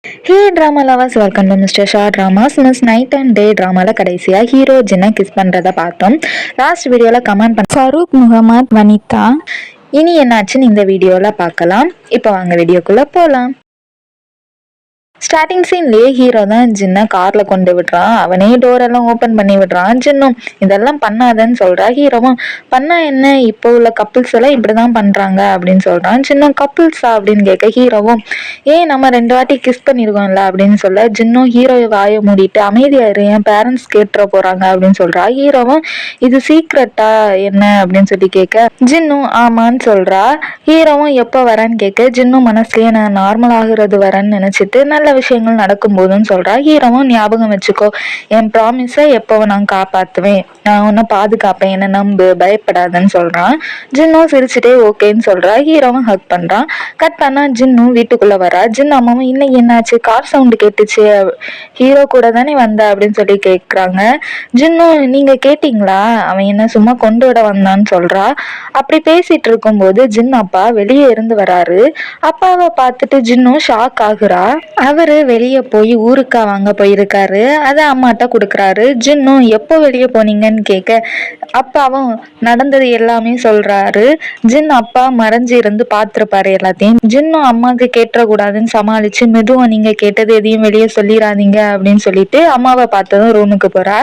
Hey drama lovers, welcome to mister Shah dramas. Night and day ட்ராமாவில் கடைசியாக hero ஜின்னை kiss பண்ணுறதை பார்த்தோம். லாஸ்ட் வீடியோவில் கமெண்ட் பண்ண ஃபரூக் முகமது வனிதா. இனி என்னாச்சுன்னு இந்த வீடியோவில் பார்க்கலாம். இப்போ வாங்க வீடியோக்குள்ளே போகலாம். ஸ்டார்டிங் சீன்லயே ஹீரோ தான் ஜின்னை கார்ல கொண்டு விடுறான். அவனே டோர் எல்லாம் ஓப்பன் பண்ணி விடுறான். ஜின்னும் இதெல்லாம் பண்ணாதன்னு சொல்றா. ஹீரோவும் பண்ணா என்ன, இப்போ உள்ள கப்பிள்ஸ் எல்லாம் இப்படிதான் பண்றாங்க அப்படின்னு சொல்றான். ஜின்னும் கப்பிள்ஸா அப்படின்னு கேட்க ஹீரோவும் ஏன் நம்ம 2 வாட்டி கிஸ் பண்ணிருக்கோம்ல அப்படின்னு சொல்ல ஜின்னும் ஹீரோவை வாயை மூடிட்டு அமைதியாயிரு, என் பேரண்ட்ஸ் கேட்டுற போறாங்க அப்படின்னு சொல்றா. ஹீரோவும் இது சீக்ரெட்டா என்ன அப்படின்னு சொல்லி கேட்க ஜின்னும் ஆமான்னு சொல்றா. ஹீரோவும் எப்போ வரேன்னு கேட்க ஜின்னும் மனசுலயே நான் நார்மல் ஆகுறது வரேன்னு நினைச்சிட்டு நல்ல விஷயங்கள் நடக்கும் போதுன்னு சொல்றா. ஹீரோவும் ஞாபகம் வச்சுக்கோ, என் ப்ராமிஸை எப்பவும் நான் காப்பாத்துவேன், நான் உன்னை பாதுகாப்பேன், என்ன நம்பு, பயப்படாதுன்னு சொல்றான். ஜின்னும் சிரிச்சுட்டே ஓகேன்னு சொல்றா. ஹீரோவும் ஹக் பண்றான். கட் பண்ணா ஜின்னும் வீட்டுக்குள்ள வரா. ஜின் அம்மாவும் இன்னைக்கு என்னாச்சு, கார் சவுண்டு கேட்டுச்சு, ஹீரோ கூட தானே வந்த அப்படின்னு சொல்லி கேட்குறாங்க. ஜின்னும் நீங்க கேட்டீங்களா, அவன் என்ன சும்மா கொண்டு விட வந்தான்னு சொல்றா. அப்படி பேசிட்டு இருக்கும்போது ஜின் அப்பா வெளியே இருந்து வராரு. அப்பாவை பார்த்துட்டு ஜின்னும் ஷாக் ஆகுறா. அவரு வெளியே போய் ஊருக்கா வாங்க போயிருக்காரு, அதை அம்மாட்ட கொடுக்குறாரு. ஜின்னும் எப்போ வெளியே போனீங்கன்னு கேட்க அப்பாவும் நடந்தது எல்லாமே சொல்றாரு. ஜின் அப்பா மறைஞ்சு இருந்து பார்த்துருப்பாரு எல்லாத்தையும். ஜின்னும் அம்மாவுக்கு கேட்டக்கூடாதுன்னு சமாளிச்சு மெதுவா நீங்க கேட்டது எதையும் வெளியே சொல்லிடாதீங்க அப்படின்னு சொல்லிட்டு அம்மாவை பார்த்ததும் ரூமுக்கு போறா.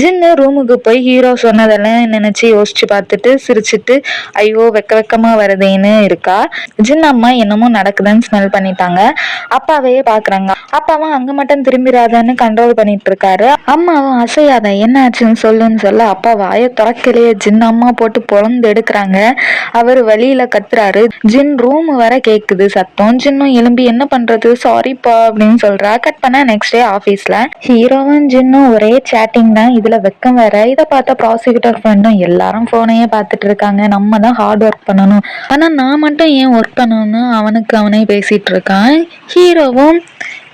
ஜின்னு ரூமுக்கு போய் ஹீரோ சொன்னதெல்லாம் நினைச்சு யோசிச்சு பார்த்துட்டு சிரிச்சுட்டு ஐயோ வெக்கமா வருதேன்னு இருக்கா. ஜின் அம்மா என்னமோ நடக்குதுன்னு ஸ்மெல் பண்ணிட்டாங்க. அப்பாவையே பாக்குறாங்க. அப்பாவும் அங்க மட்டும் திரும்பிடாதன்னு கண்ட்ரோல் பண்ணிட்டு இருக்காரு. அம்மாவும் அசையாத என்ன ஆச்சுன்னு சொல்லுன்னு சொல்ல அப்பா வாயை திறக்கலையே. ஜின் அம்மா போட்டு பொழந்து எடுக்கிறாங்க. அவர் வழியில கத்துறாரு. ஜின் ரூம் வர கேக்குது சத்தம். ஜின்னும் எலும்பி என்ன பண்றது, சாரிப்பா அப்படின்னு சொல்றா. கட் பண்ண நெக்ஸ்ட் டே ஆபீஸ்ல ஹீரோவும் ஜின்னும் ஒரே சேட்டிங் தான். இதுல வெக்கம் வேற. இதை பார்த்த ப்ராசிக்யூட்டர் ஃப்ரெண்டும் எல்லாரும் போனையே பார்த்துட்டு இருக்காங்க. நம்ம தான் ஹார்ட் ஒர்க் பண்ணணும், ஆனா நான் மட்டும் ஏன் ஒர்க் பண்ணணும்னு அவனே பேசிட்டு இருக்கான். ஹீரோவும்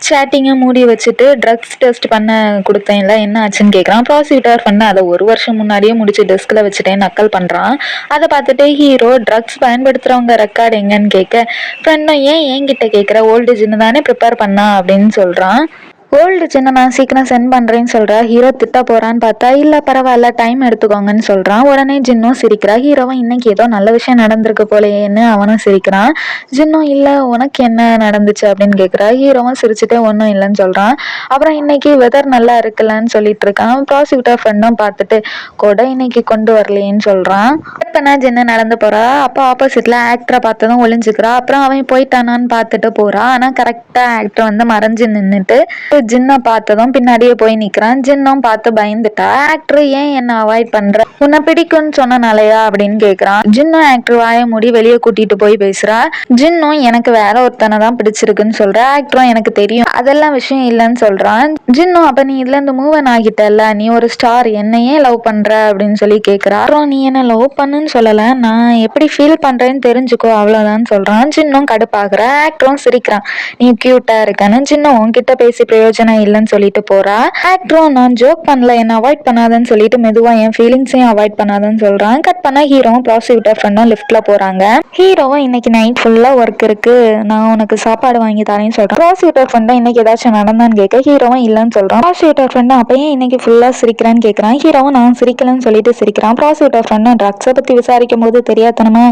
சேட்டிங்கை மூடி வச்சுட்டு ட்ரக்ஸ் டெஸ்ட் பண்ண கொடுத்தேன்ல என்ன ஆச்சுன்னு கேட்குறான். ப்ராசிக்யூட்டர் பண்ண அதை 1 வருஷம் முன்னாடியே முடிச்சு டெஸ்கில் வச்சுட்டேன் நக்கல் பண்ணுறான். அதை பார்த்துட்டு ஹீரோ ட்ரக்ஸ் பயன்படுத்துகிறவங்க ரெக்கார்டு எங்கன்னு கேட்க ஃப்ரெண்டும் ஏன் என்கிட்ட கேட்குற, ஓல்டு ஜின்னு தானே ப்ரிப்பேர் பண்ணா அப்படின்னு சொல்கிறான். ஓல்டு சின்ன நான் சீக்கிரம் சென்ட் பண்ணுறேன்னு சொல்கிறா. ஹீரோ திட்ட போகிறான்னு பார்த்தா இல்லை பரவாயில்ல டைம் எடுத்துக்கோங்கன்னு சொல்கிறான். உடனே ஜின்னும் சிரிக்கிறா. ஹீரோவும் இன்னைக்கு ஏதோ நல்ல விஷயம் நடந்திருக்கு போலேன்னு அவனும் சிரிக்கிறான். ஜின்னும் இல்லை உனக்கு என்ன நடந்துச்சு அப்படின்னு கேட்குறா. ஹீரோவும் சிரிச்சுட்டே ஒன்றும் இல்லைன்னு சொல்கிறான். அப்புறம் இன்னைக்கு வெதர் நல்லா இருக்குல்லன்னு சொல்லிட்டு இருக்கான். ப்ராசிக்யூட்டர் ஃப்ரெண்டும் பார்த்துட்டு கூட இன்னைக்கு கொண்டு வரலேன்னு சொல்கிறான். இப்போனா ஜின்னு நடந்து போகிறா. அப்போ ஆப்போசிட்டில் ஆக்டரை பார்த்ததும் ஒளிஞ்சுக்கிறா. அப்புறம் அவன் போயிட்டானான்னு பார்த்துட்டு போகிறா. ஆனால் கரெக்டாக ஆக்டர் வந்து மறைஞ்சு நின்றுட்டு ஜின்னை பார்த்ததும் பின்னாடியே போய் நிக்கிறான். ஜின்னும் பார்த்து பயந்துட்டா. ஆக்டர் ஏன் என்ன அவாய்ட் பண்ற, உன்னை பிடிக்கும்னு சொன்னனாலயா அப்படின்னு கேக்குறான். ஜின்னும் ஆக்டர் வாய மூடி வெளியே கூட்டிட்டு போய் பேசுறா. ஜின்னும் எனக்கு வேற ஒருத்தனை தான் பிடிச்சிருக்குன்னு சொல்ற. ஆக்டரும் எனக்கு தெரியும் அதெல்லாம் விஷயம் இல்லைன்னு சொல்றான். ஜின்னும் அப்ப நீ இதுல இருந்து மூவன் ஆகிட்டல்ல, நீ ஒரு ஸ்டார், என்னையே லவ் பண்ற அப்படின்னு சொல்லி கேக்குறா. அப்புறம் நீ என்ன லவ் பண்ணுன்னு சொல்லல, நான் எப்படி ஃபீல் பண்றேன்னு தெரிஞ்சுக்கோ அவ்வளவுதான் சொல்றான். ஜின்னும் கடுப்பாகுற. ஆக்டரும் சிரிக்கிறான். நீ கியூட்டா இருக்கன்னு. ஜின்னும் உன்கிட்ட பேசி பிரயோஜனம் இல்லைன்னு சொல்லிட்டு போறா. ஆக்டரும் நான் ஜோக் பண்ணல, என்ன அவாய்ட் பண்ணாதன்னு சொல்லிட்டு மெதுவா என் ஃபீலிங்ஸையும் அவாய்ட் பண்ணாதன்னு சொல்றான். கட் பண்ணா ஹீரோவும் ப்ராசிக்யூட்டர் ஃப்ரெண்டும் லிஃப்ட்ல போறாங்க. ஹீரோவும் இன்னைக்கு நைட் ஃபுல்லா ஒர்க் இருக்கு, நான் உனக்கு சாப்பாடு வாங்கி தரேன்னு சொல்றான். ப்ராசிக்யூட்டர் ஃப்ரெண்டும் இன்னைக்கு ஏதாச்சும் நடந்தான்னு கேட்க ஹீரோவும் இல்லைன்னு சொல்றான். ப்ராசிக்யூட்டர் ஃப்ரெண்டும் அப்ப ஏன் இன்னைக்கு ஃபுல்லா சிரிக்கிறான்னு கேட்கறான். ஹீரோவும் நான் சிரிக்கலன்னு சொல்லிட்டு சிரிக்கிறான். ப்ராசிக்யூட்டர் ஃப்ரெண்டும் ட்ரக்ஸை பத்தி விசாரிக்கும் போது தெரியாதனமா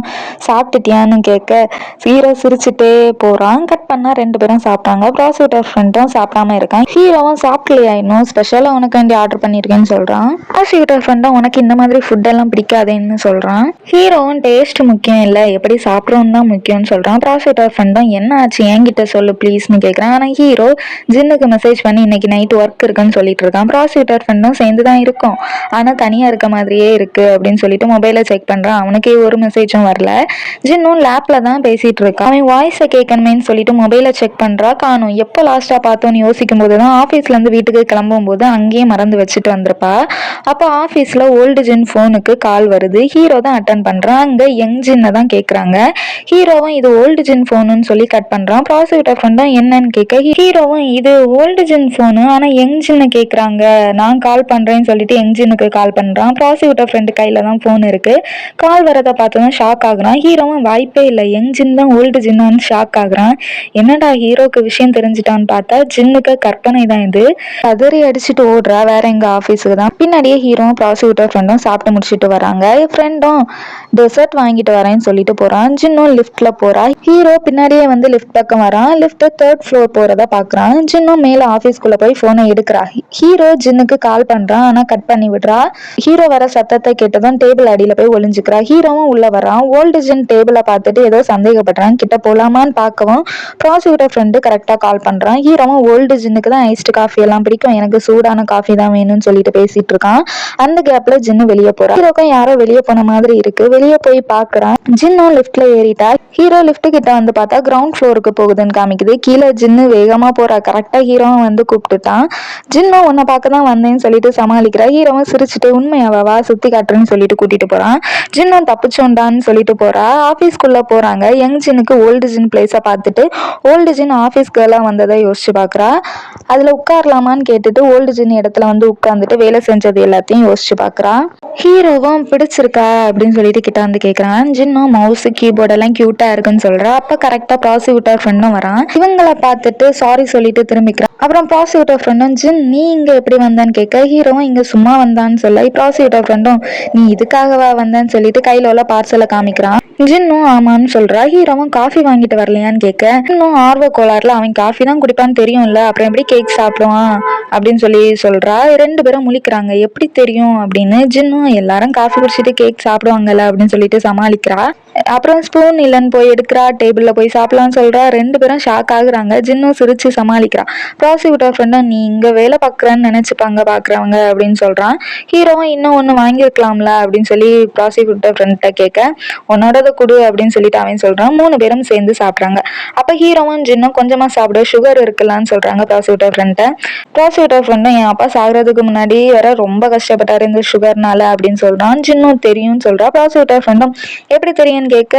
சாப்பிட்டுட்டியான்னு கேட்க ஹீரோ சிரிச்சுட்டே போறான். கட் பண்ணா 2 பேரும் சாப்பிட்டாங்க. ப்ராசிக்யூட்டர் ஃப்ரெண்டும் சாப்பிடாம இருக்கான். ஹீரோவும் சாப்பிடலையா இன்னும், ஸ்பெஷலா உனக்கு வேண்டி ஆர்டர் பண்ணிருக்கேன்னு சொல்றான். ப்ராசிக்யூட்டர் ஃப்ரெண்டும் உனக்கு இந்த மாதிரி ஃபுட் எல்லாம் பிடிக்காதேன்னு சொல்றான். ஹீரோவும் டேஸ்ட் முக்கியம் இல்ல, எப்படி சாப்பிடணும் தான் முக்கியம்னு சொல்றான். ப்ராசிக்யூட்டர் ஃப்ரெண்டும் என்ன ஆச்சு என்கிட்ட சொல்லு ப்ளீஸ்னு கேட்கறான். ஆனா ஹீரோ ஜின்னுக்கு மெசேஜ் பண்ணி இன்னைக்கு நைட் ஒர்க் இருக்குன்னு சொல்லிட்டு இருக்கான். ப்ராசிக்யூட்டர் ஃப்ரெண்டும் சேர்ந்து தான் இருக்கும், ஆனா தனியா இருக்க மாதிரியே இருக்கு அப்படின்னு சொல்லிட்டு மொபைலை செக் பண்றான். அவனுக்கே ஒரு மெசேஜும் வரல. ஜின்னும் லேப்ல தான் பேசிட்டு இருக்கான். அவன் வாய்ஸை கேட்கணுமேன்னு சொல்லிட்டு மொபைலை செக் பண்றா. காணும். எப்போ லாஸ்டா பார்த்தோன்னு யோசிக்கும் இருக்கும்போது தான் ஆஃபீஸ்லேருந்து வீட்டுக்கு கிளம்பும்போது அங்கேயே மறந்து வச்சுட்டு வந்திருப்பா. அப்போ ஆஃபீஸில் ஓல்டு ஜின் ஃபோனுக்கு கால் வருது. ஹீரோ தான் அட்டன் பண்ணுறான். அங்கே யங் ஜின்னை தான் கேட்குறாங்க. ஹீரோவும் இது ஓல்டு ஜின் ஃபோனுன்னு சொல்லி கட் பண்ணுறான். ப்ராசிக்யூட்டர் ஃப்ரெண்டும் என்னன்னு கேட்க ஹீரோவும் இது ஓல்டு ஜின் ஃபோனு ஆனால் யங் ஜின்னை கேட்குறாங்க, நான் கால் பண்ணுறேன்னு சொல்லிட்டு யங் ஜின்னுக்கு கால் பண்ணுறான். ப்ராசிக்யூட்டர் ஃப்ரெண்டு கையில் தான் ஃபோன் இருக்குது. கால் வரதை பார்த்ததும் ஷாக் ஆகுறான். ஹீரோவும் வாய்ப்பே இல்லை, யங் ஜின் தான் ஓல்டு ஜின்னான்னு ஷாக் ஆகுறான். என்னடா ஹீரோக்கு விஷயம் தெரிஞ்சுட்டான்னு பார்த்தா ஜின்னுக்கு கற்பனை தான் இது. கதறி அடிச்சுட்டு ஓடுறா வேற எங்க ஆஃபீஸுக்கு தான். பின்னாடியே ஹீரோவும் ப்ராசிக்யூட்டர் ஃப்ரெண்டும் சாப்பிட்டு முடிச்சுட்டு வராங்க. ஃப்ரெண்டும் டெசர்ட் வாங்கிட்டு வரேன்னு சொல்லிட்டு போறான். ஜின்னும் லிஃப்ட்ல போறா. ஹீரோ பின்னாடியே வந்து லிஃப்ட் பக்கம் வரான். லிஃப்ட் 3rd ஃப்ளோர் போறத பாக்குறான். ஜின்னும் மேல ஆஃபீஸ்க்குள்ள போய் போனை எடுக்கிறா. ஹீரோ ஜின்னுக்கு கால் பண்றான், ஆனா கட் பண்ணி விடுறா. ஹீரோ வர சத்தத்தை கேட்டதும் டேபிள் அடியில போய் ஒளிஞ்சுக்கிறா. ஹீரோவும் உள்ள வரான். ஓல்டு ஜின் டேபிளை பார்த்துட்டு ஏதோ சந்தேகப்படுறான். கிட்ட போலாமான்னு பார்க்கவும் ப்ராசிக்யூட்டர் ஃப்ரெண்டு கரெக்டா கால் பண்றான். ஹீரோவும் ஓல்டு ஜின்னுக்கு தான் ஐஸ்டு காஃபி எல்லாம் பிடிக்கும், எனக்கு சூடான காஃபி தான் வேணும்னு சொல்லிட்டு பேசிட்டு இருக்கான். அந்த கேப்ல ஜின்னு வெளியே போறா. ஹீரோக்கும் யாரோ வெளியே போன மாதிரி இருக்கு. வெளியே போய் பாக்குறான். ஜின்னும் லிஃப்ட்ல ஏறிட்டா. ஹீரோ லிஃப்ட் கிட்ட வந்து பார்த்தா கிரவுண்ட் ஃப்ளோருக்கு போகுதுன்னு காமிக்குது. கீழே ஜின்னு வேகமா போறா. கரெக்டா ஹீரோவும் வந்து கூப்பிட்டுட்டான். ஜின்னும் உன்னை பார்க்க தான் வந்தேன்னு சொல்லிட்டு சமாளிக்கிறா. ஹீரோவும் சிரிச்சுட்டு உண்மையாவா சுத்தி காட்டுறேன்னு சொல்லிட்டு கூட்டிட்டு போறான். ஜின்னும் தப்பிச்சோண்டான்னு சொல்லிட்டு போறா. ஆபீஸ்க்குள்ள போறாங்க. யங் ஜின்னுக்கு ஓல்டு ஜின் பிளேஸை பார்த்துட்டு ஓல்டு ஜின் ஆஃபீஸ்க்கு எல்லாம் வந்ததை யோசிச்சு பாக்குறா. அதுல உட்காரலாமான்னு கேட்டுட்டு ஓல்டு ஜின் இடத்துல வந்து உட்கார்ந்துட்டு வேலை செஞ்சது எல்லாத்தையும் யோசிச்சு பாக்குறா. ஹீரோவும் பிடிச்சிருக்கா அப்படின்னு சொல்லிட்டு கிட்ட வந்து கேட்கறான். ஜின்னும் மவுஸ் கீபோர்ட் எல்லாம் கியூட்டா இருக்குன்னு சொல்றா. அப்ப கரெக்டா ப்ராசிக்யூட்டர் ஃப்ரெண்டும் வரான். இவங்களை பார்த்துட்டு சாரி சொல்லிட்டு திரும்பிக்கிறான். அப்புறம் ப்ராசிக்யூட்டர் ஃப்ரெண்டும் ஜின் நீ இங்க எப்படி வந்தான்னு கேட்க ஹீரோவும் இங்க சும்மா வந்தான்னு சொல்ல ப்ராசிக்யூட்டர் ஃப்ரெண்டும் நீ இதுக்காகவா வந்தான்னு சொல்லிட்டு கையில உள்ள பார்சலை காமிக்கிறான். ஜின்னும் ஆமான்னு சொல்றா. ஹீரோவும் காஃபி வாங்கிட்டு வரலையான்னு கேட்க இன்னும் ஆர்வ கோளாறுல அவன் காஃபி தான் குடிப்பான்னு தெரியும்ல, அப்புறம் எப்படி கேக் சாப்பிடுவான் அப்படின்னு சொல்றா. 2 பேரும் முழிக்கிறாங்க. எப்படி தெரியும் அப்படின்னு. ஜின்னும் எல்லாரும் காஃபி குடிச்சிட்டு கேக் சாப்பிடுவாங்கல்ல அப்படின்னு சொல்லிட்டு சமாளிக்கிறா. அப்புறம் ஸ்பூன் இல்லைன்னு போய் எடுக்கிறா. டேபிள்ல போய் சாப்பிடலாம்னு சொல்றா. 2 பேரும் ஷாக் ஆகுறாங்க. ஜின்னும் சிரிச்சு சமாளிக்கிறா. ப்ராசிக்யூட்டர் ஃப்ரெண்டும் நீ இங்க வேலை பார்க்குறேன்னு நினைச்சுப்பாங்க பாக்குறவங்க அப்படின்னு சொல்றான். ஹீரோவும் இன்னும் ஒண்ணு வாங்கியிருக்கலாம்ல அப்படின்னு சொல்லி ப்ராசிக்யூட்டர் ஃப்ரெண்ட்ட கேட்க உன்னோடத குடு அப்படின்னு சொல்லிட்டு அவன் சொல்றான். 3 பேரும் சேர்ந்து சாப்பிட்றாங்க. அப்ப ஹீரோவும் ஜின்னும் கொஞ்சமா சாப்பிட சுகர் இருக்குல்லான்னு சொல்றாங்க ப்ராசிக்யூட்டர் ஃப்ரெண்ட்ட. ப்ராசிக்யூட்டர் ஃப்ரெண்டும் என் அப்பா சாகிறதுக்கு முன்னாடி வர ரொம்ப கஷ்டப்பட்டாரு இந்த சுகர்னால அப்படின்னு சொல்றான். ஜின்னும் தெரியும்னு சொல்றா. ப்ராசிக்யூட்டர் ஃப்ரெண்டும் எப்படி தெரியும்னு கேட்க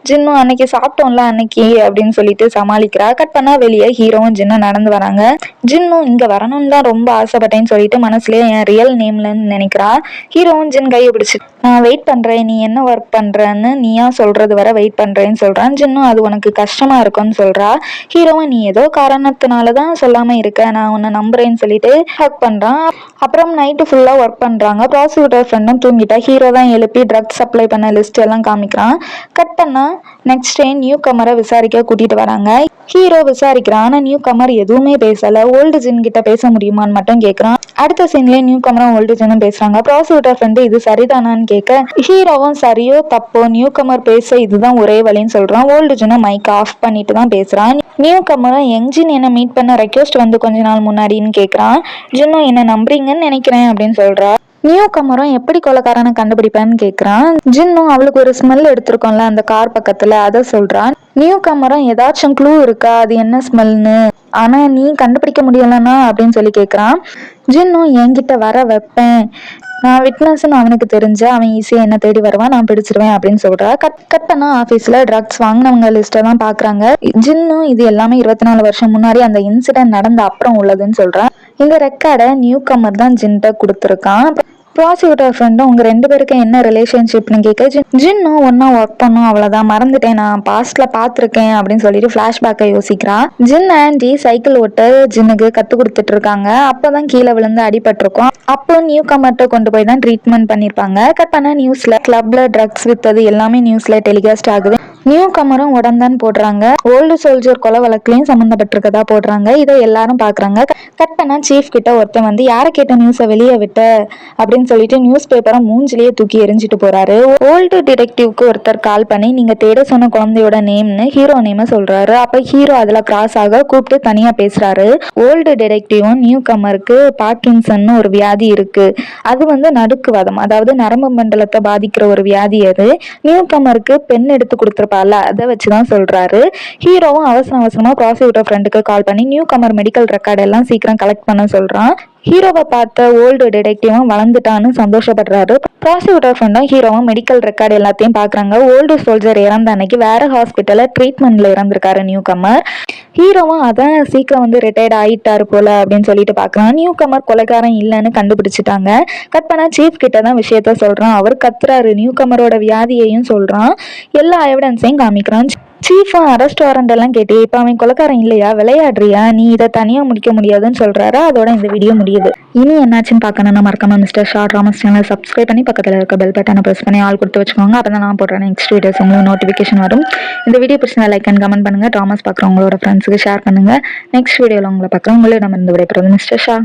ஜின்னும் அன்னைக்கு சாப்பிட்டோம்ல அன்னைக்கு அப்படின்னு சொல்லிட்டு சமாளிக்கிறா. கட் பண்ணா வெளியே ஹீரோவும் ஜின்னும் நடந்து வராங்க. ஜின்னும் இங்க வரணும்னு தான் ரொம்ப ஆசைப்பட்டேன்னு சொல்லிட்டு மனசுலயே என் ரியல் நேம்லன்னு நினைக்கிறா. ஹீரோவும் ஜின் கையை பிடிச்சு நான் வெயிட் பண்றேன், நீ என்ன ஒர்க் பண்றன்னு நீயா சொல்றது வர வெயிட் பண்றேன்னு சொல்றான். ஜின்னும் அது உனக்கு கஷ்டமா இருக்கும்னு சொல்றா. ஹீரோவும் நீ ஏதோ காரணத்தினாலதான் சொல்லாம இருக்க, நான் உன்னை நம்புறேன்னு சொல்லிட்டு ஹக் பண்றான். அப்புறம் நைட்டு ஃபுல்லா ஒர்க் பண்றாங்க. ப்ராசிக்யூட்டர் ஃப்ரெண்டும் தூங்கிட்டா. ஹீரோ தான் எழுப்பி ட்ரக்ஸ் சப்ளை பண்ண லிஸ்ட் எல்லாம் காமிக்கிறான். கட் பண்ணா நெக்ஸ்ட் டே நியூ கமரை விசாரிக்க கூட்டிட்டு வராங்க. ஹீரோ விசாரிக்கிறான். ஆனா நியூ கமர் எதுவுமே பேசல. ஓல்டு ஜின் கிட்ட பேச முடியுமான்னு மட்டும் கேட்கறான். அடுத்த சீன்ல நியூ கமரும் ஓல்டு ஜினும் பேசுறாங்க. ப்ராசிக்யூட்டர் ஃப்ரெண்டு இது சரிதானான்னு கேட்க ஹீரோவும் சரியோ தப்போ நியூ கமர் பேச இதுதான் ஒரே வழின்னு சொல்றான். ஓல்டு ஜினும் மைக் ஆஃப் பண்ணிட்டு தான் பேசுறான். நியூ கமரும் யங் ஜின் என்ன மீட் பண்ண ரெக்வெஸ்ட் வந்து கொஞ்ச நாள் முன்னாடின்னு கேட்கறான். ஜின்னும் என்ன நம்புறீங்கன்னு நினைக்கிறேன் அப்படின்னு சொல்றா. நியூ கமரும் எப்படி கொலைக்காரனை கண்டுபிடிப்பேன்னு கேட்கறான். ஜின்னும் அவளுக்கு ஒரு ஸ்மெல் எடுத்திருக்கோம்ல அந்த கார் பக்கத்துல, அதை சொல்றான். நியூ கமரும் ஏதாச்சும் க்ளூ இருக்கா அது என்ன ஸ்மெல்னு, ஆனா நீ கண்டுபிடிக்க முடியலன்னா அப்படின்னு சொல்லி கேட்கறான். ஜின்னும் என்கிட்ட வர வைப்பேன், நான் விட்னஸ்ன்னு அவனுக்கு தெரிஞ்சா அவன் ஈஸியா என்ன தேடி வருவான், நான் பிடிச்சிருவேன் அப்படின்னு சொல்றா. கட் பண்ணா ஆபீஸ்ல ட்ரக்ஸ் வாங்கினவங்க லிஸ்ட்டை தான் பாக்குறாங்க. ஜின்னும் இது எல்லாமே 24 வருஷம் முன்னாடி அந்த இன்சிடென்ட் நடந்த அப்புறம் உள்ளதுன்னு சொல்றான். இந்த ரெக்கார்டை நியூ கமர் தான் ஜின்ட்ட கொடுத்துருக்கான். ப்ராசிக்யூட்டர் ஃப்ரெண்டும் உங்க 2 பேருக்கு என்ன ரிலேஷன்ஷிப்னு கேட்க ஜின்னும் ஒன்னா ஒர்க் பண்ணும் அவ்வளவுதான், மறந்துட்டேன், நான் பாஸ்ட்ல பாத்திருக்கேன் அப்படின்னு சொல்லிட்டு பிளாஷ்பேக்கை யோசிக்கிறான். ஜின் ஆண்டி சைக்கிள் ஓட்ட ஜின்னுக்கு கத்து கொடுத்துட்டு இருக்காங்க. அப்பதான் கீழே விழுந்து அடிபட்டிருக்கும். அப்போ நியூ கமர்ட்ட கொண்டு போய் தான் ட்ரீட்மெண்ட் பண்ணிருப்பாங்க. கட் பண்ண நியூஸ்ல கிளப்ல ட்ரக்ஸ் வித்தது எல்லாமே நியூஸ்ல டெலிகாஸ்ட் ஆகுது. நியூ கமரும் உடன்தான் போடுறாங்க. ஓல்டு சோல்ஜர் கொலை வழக்குலயும் சம்பந்தப்பட்டிருக்கதா போடுறாங்க. இதை எல்லாரும் பாக்குறாங்க. கட் பண்ணா சீஃப் கிட்ட ஒருத்தன் வந்து யாரை கேட்ட நியூஸை வெளியே விட்ட அப்படின்னு சொல்லிட்டு நியூஸ் பேப்பரை மூஞ்சிலேயே தூக்கி எரிஞ்சிட்டு போறாரு. ஓல்டு டிடெக்டிவ்க்கு ஒருத்தர் கால் பண்ணி நீங்க தேட சொன்ன குழந்தையோட நேம்னு ஹீரோ நேம சொல்றாரு. அப்ப ஹீரோ அதுல கிராஸ் ஆக கூப்பிட்டு தனியா பேசுறாரு. ஓல்டு டிடெக்டிவும் நியூ கமருக்கு பார்க்கின்சன் ஒரு வியாதி இருக்கு, அது வந்து நடுக்குவாதம், அதாவது நரம்பு மண்டலத்தை பாதிக்கிற ஒரு வியாதி. அது நியூ கமருக்கு பெண் எடுத்து கொடுத்துருப்பாங்க. கொடுப்பாள் அதை வச்சு தான் சொல்கிறாரு. ஹீரோவும் அவசரமாக ப்ராசிக்யூட்டர் ஃப்ரெண்டுக்கு கால் பண்ணி நியூ கமர் மெடிக்கல் ரெக்கார்டு எல்லாம் சீக்கிரம் கலெக்ட் பண்ண சொல்கிறான். ஹீரோவை பார்த்த ஓல்டு டிடெக்டிவும் வளர்ந்துட்டான்னு சந்தோஷப்படுறாரு. ப்ராசிக்யூட்டர் ஃப்ரெண்டும் ஹீரோவும் மெடிக்கல் ரெக்கார்டு எல்லாத்தையும் பார்க்குறாங்க. ஓல்டு சோல்ஜர் இறந்த அன்னைக்கு வேற ஹாஸ்பிட்டலில் ட்ரீட்மெண்ட்டில் இறந்துருக்காரு நியூ கமர். ஹீரோவும் அதான் சீக்கிரம் வந்து ரிட்டையர்ட் ஆகிட்டாரு போல அப்படின்னு சொல்லிட்டு பார்க்குறான். நியூ கமர் கொலைகாரன் இல்லைன்னு கண்டுபிடிச்சிட்டாங்க. கட் பண்ண சீஃப் கிட்ட தான் விஷயத்த சொல்கிறான். அவர் கத்துறாரு. நியூ கமரோட வியாதியையும் சொல்கிறான். எல்லா எவிடன்ஸையும் காமிக்கிறான். சீஃபும் அரெஸ்ட் வாரண்ட் எல்லாம் கேட்டு இப்போ அவன் கொலைக்காரன் இல்லையா, விளையாடுறியா, நீ இதை தனியாக முடிக்க முடியாதுன்னு சொல்கிறாரு. அதோட இந்த வீடியோ முடியுது. இனி என்னாச்சுன்னு பார்க்கணும்னா மறக்காம mister Shah dramas channel subscribe பண்ணி பக்கத்தில் இருக்க பெல் பட்டனை ப்ரெஸ் பண்ணி ஆள் கொடுத்து வச்சுக்கோங்க. அப்போ தான் நான் போடுறேன் நெக்ஸ்ட் வீடியோஸ் உங்களுக்கு நோட்டிஃபிகேஷன் வரும். இந்த வீடியோ பிடிச்சா லைக் அண்ட் கமெண்ட் பண்ணுங்கள். ட்ராமாஸ் பார்க்குறவங்களோட ஃப்ரெண்ட்ஸுக்கு ஷேர் பண்ணுங்கள். நெக்ஸ்ட் வீடியோவில் உங்களை பார்க்குறேன். உங்களே நம்ம இந்த விடைபெறுவது மிஸ்டர் ஷா.